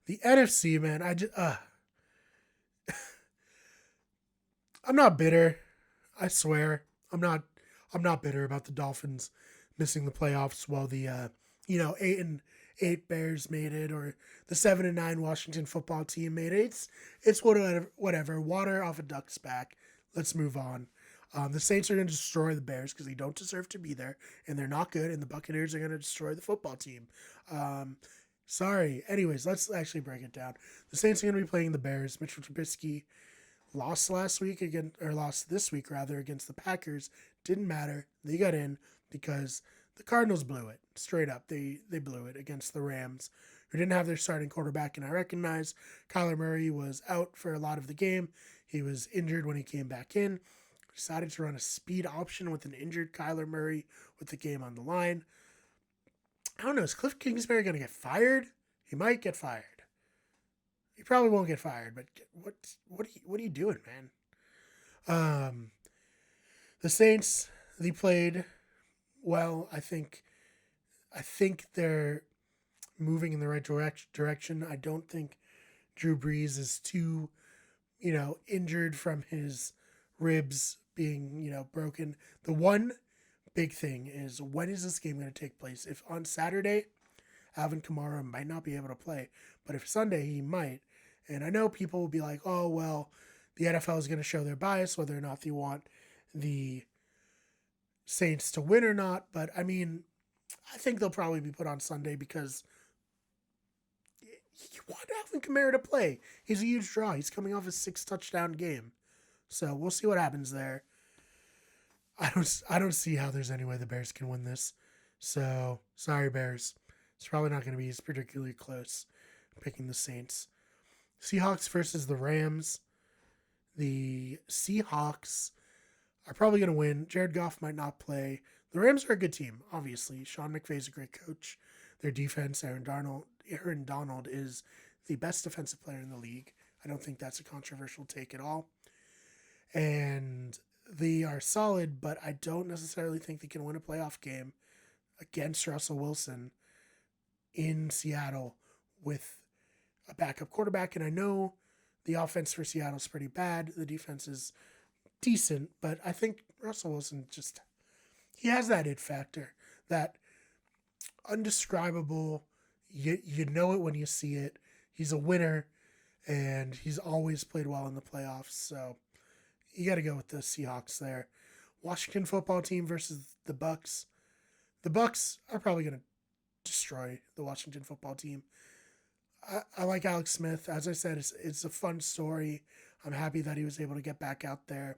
The NFC, man, I'm not bitter. I swear, I'm not. I'm not bitter about the Dolphins missing the playoffs while the 8-8 Bears made it, or the 7-9 Washington football team made it. It's whatever. Whatever. Water off a duck's back. Let's move on. The Saints are going to destroy the Bears because they don't deserve to be there, and they're not good. And the Buccaneers are going to destroy the football team. Sorry. Anyways, let's actually break it down. The Saints are going to be playing the Bears. Mitchell Trubisky lost this week rather, against the Packers. Didn't matter. They got in because the Cardinals blew it. Straight up. They blew it against the Rams, who didn't have their starting quarterback. And I recognize Kyler Murray was out for a lot of the game. He was injured when he came back in. Decided to run a speed option with an injured Kyler Murray with the game on the line. I don't know. Is Cliff Kingsbury going to get fired? He might get fired. He probably won't get fired, but what are you doing, man? The Saints, they played well. I think they're moving in the right direction. I don't think Drew Brees is too, injured from his ribs being, broken. The one big thing is, when is this game going to take place? If on Saturday, Alvin Kamara might not be able to play, but if Sunday, he might. And I know people will be like, oh, well, the NFL is going to show their bias, whether or not they want the Saints to win or not. But, I mean, I think they'll probably be put on Sunday because you want Alvin Kamara to play. He's a huge draw. He's coming off a 6-touchdown game. So we'll see what happens there. I don't see how there's any way the Bears can win this. So, sorry, Bears. It's probably not going to be particularly close picking the Saints. Seahawks versus the Rams. The Seahawks are probably going to win. Jared Goff might not play. The Rams are a good team, obviously. Sean McVay's a great coach. Their defense, Aaron Donald is the best defensive player in the league. I don't think that's a controversial take at all. And they are solid, but I don't necessarily think they can win a playoff game against Russell Wilson in Seattle with a backup quarterback. And I know the offense for Seattle is pretty bad. The defense is decent, but I think Russell Wilson he has that it factor, that undescribable, you know it when you see it. He's a winner, and he's always played well in the playoffs. So you got to go with the Seahawks there. Washington football team versus the Bucks. The Bucks are probably going to destroy the Washington football team. I like Alex Smith. As I said, it's a fun story. I'm happy that he was able to get back out there.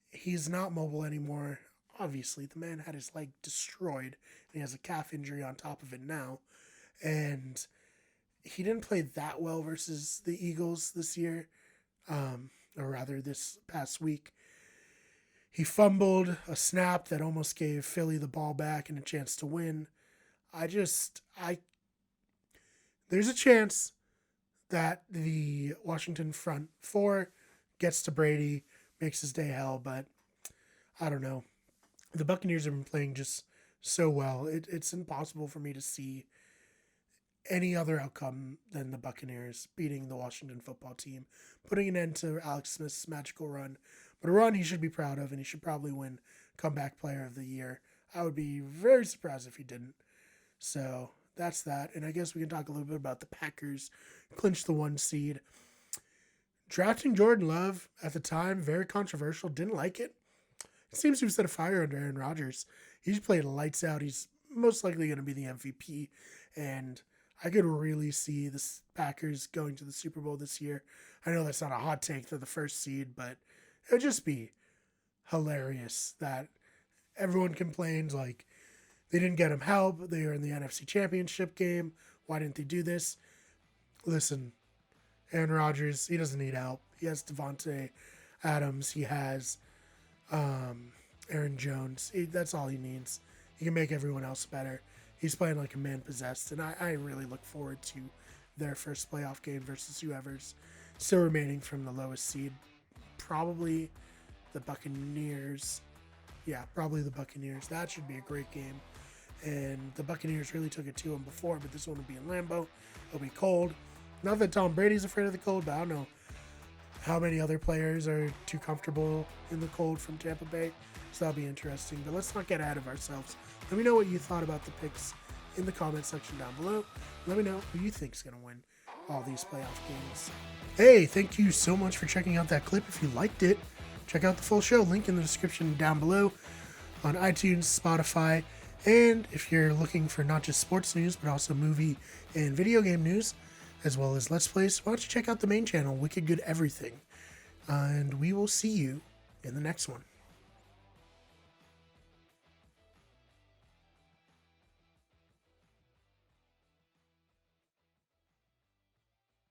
He's not mobile anymore. Obviously, the man had his leg destroyed, and he has a calf injury on top of it now. And he didn't play that well versus the Eagles this year, or rather this past week. He fumbled a snap that almost gave Philly the ball back and a chance to win. There's a chance that the Washington front four gets to Brady, makes his day hell, but I don't know. The Buccaneers have been playing just so well. It's impossible for me to see any other outcome than the Buccaneers beating the Washington football team, putting an end to Alex Smith's magical run. But a run he should be proud of, and he should probably win Comeback Player of the Year. I would be very surprised if he didn't. So that's that. And I guess we can talk a little bit about the Packers clinch the 1 seed. Drafting Jordan Love at the time, very controversial. Didn't like it. It seems to have set a fire under Aaron Rodgers. He's played lights out. He's most likely going to be the MVP. And I could really see the Packers going to the Super Bowl this year. I know that's not a hot take for the first seed, but it would just be hilarious that everyone complains like they didn't get him help. They were in the NFC Championship game. Why didn't they do this? Listen, Aaron Rodgers, he doesn't need help. He has Devontae Adams. He has Aaron Jones. That's all he needs. He can make everyone else better. He's playing like a man possessed, and I really look forward to their first playoff game versus whoever's still remaining from the lowest seed. Probably the Buccaneers. Yeah, probably the Buccaneers. That should be a great game. And the Buccaneers really took it to them before, but this one will be in Lambeau. It'll be cold. Not that Tom Brady's afraid of the cold, but I don't know how many other players are too comfortable in the cold from Tampa Bay. So that'll be interesting. But let's not get ahead of ourselves. Let me know what you thought about the picks in the comment section down below. Let me know who you think is going to win all these playoff games. Hey, thank you so much for checking out that clip. If you liked it, check out the full show. Link in the description down below on iTunes, Spotify. And if you're looking for not just sports news, but also movie and video game news, as well as Let's Plays, why don't you check out the main channel, Wicked Good Everything. And we will see you in the next one.